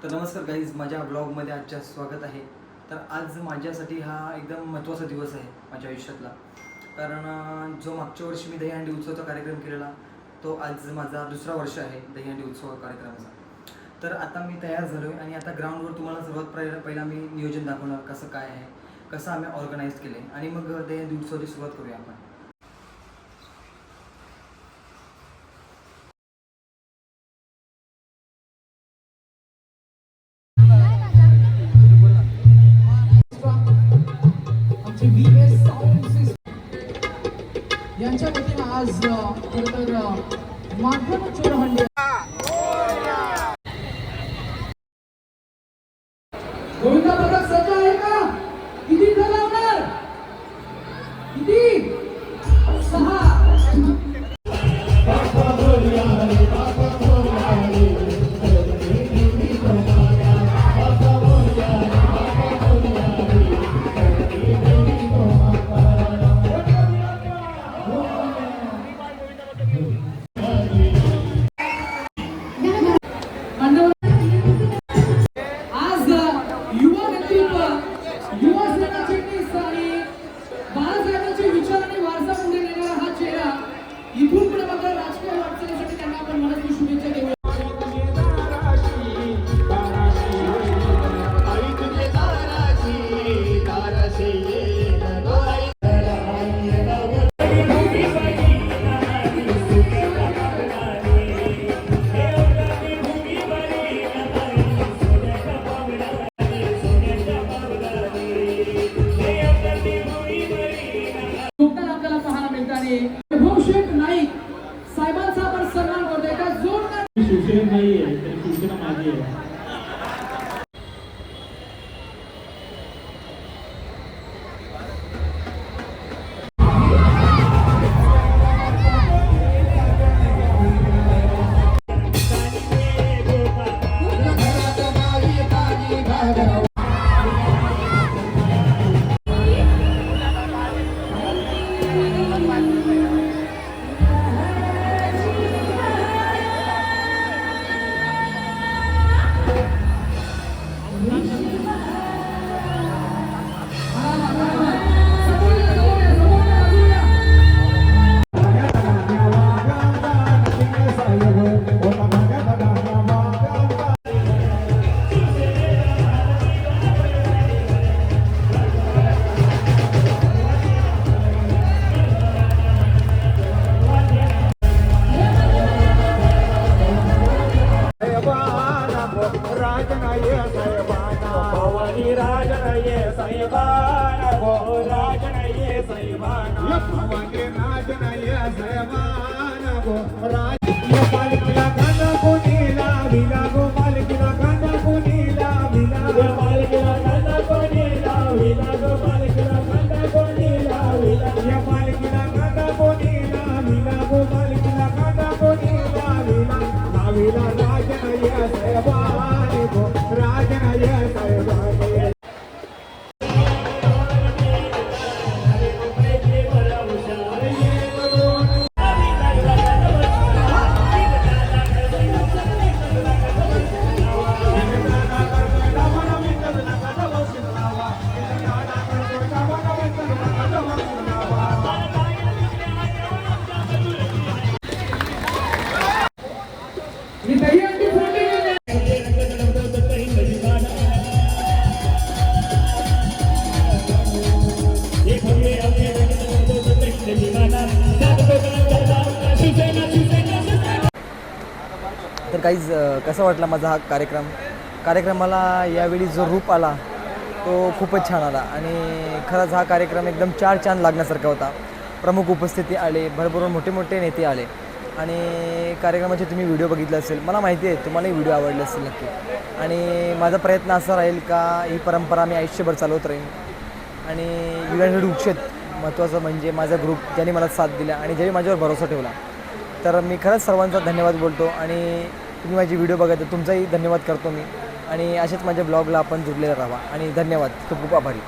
तर नमस्कार गाईज, माझ्या ब्लॉगमध्ये आजच्या स्वागत आहे. तर आज माझ्यासाठी हा एकदम महत्त्वाचा दिवस आहे माझ्या आयुष्यातला. कारण जो मागच्या वर्षी मी दहीहंडी उत्सवाचा कार्यक्रम केलेला, तो आज माझा दुसरा वर्ष आहे दहीहंडी उत्सव कार्यक्रमाचा. तर आता मी तयार झालो आहे आणि आता ग्राउंडवर तुम्हाला सर्वात पहिला मी नियोजन दाखवणार कसं काय आहे, कसं आम्ही ऑर्गनाईज केलं आहे आणि मग दहीहंडी उत्सवाची सुरुवात करूया आपण. यांच्या वतीने आज खरं तर माध्यम चोरहंडी गोविंदा पथक सज्ज आहे का? किती ठरवणार? किती? 6. इथून पुढे मात्र राजकीय वाटचालीसाठी त्यांना आपण मनातून शुभेच्छा देऊ. आपल्याला पाहायला मिळताना शेख नाईक साहेबांचा आपण सन्मान करतोय. त्या जोरदार शिवसेना नाही आहे तर शिवसेना माझी आहे. तर काहीच कसा वाटला माझा हा कार्यक्रमाला यावेळी जो रूप आला तो खूपच छान आला आणि खरंच हा कार्यक्रम एकदम 4 चांद लागण्यासारखा होता. प्रमुख उपस्थिती आले, भरपूर मोठे मोठे नेते आले आणि कार्यक्रमाचे तुम्ही व्हिडिओ बघितले असेल. मला माहिती आहे तुम्हालाही व्हिडिओ आवडले असतील नक्की. आणि माझा प्रयत्न असा राहील का ही परंपरा मी आयुष्यभर चालवत राहीन. आणि युगांसाठी उक्षेत महत्त्वाचं म्हणजे माझा ग्रुप ज्यांनी मला साथ दिला आणि ज्यांनी माझ्यावर भरोसा ठेवला. तर मी खरंच सर्वांचा धन्यवाद बोलतो आणि तुम्ही माझी व्हिडिओ बघत तुमचाही धन्यवाद करतो मी. आणि असेच माझ्या ब्लॉगला आपण जुडलेला राहा आणि धन्यवाद. खूप खूप आभारी.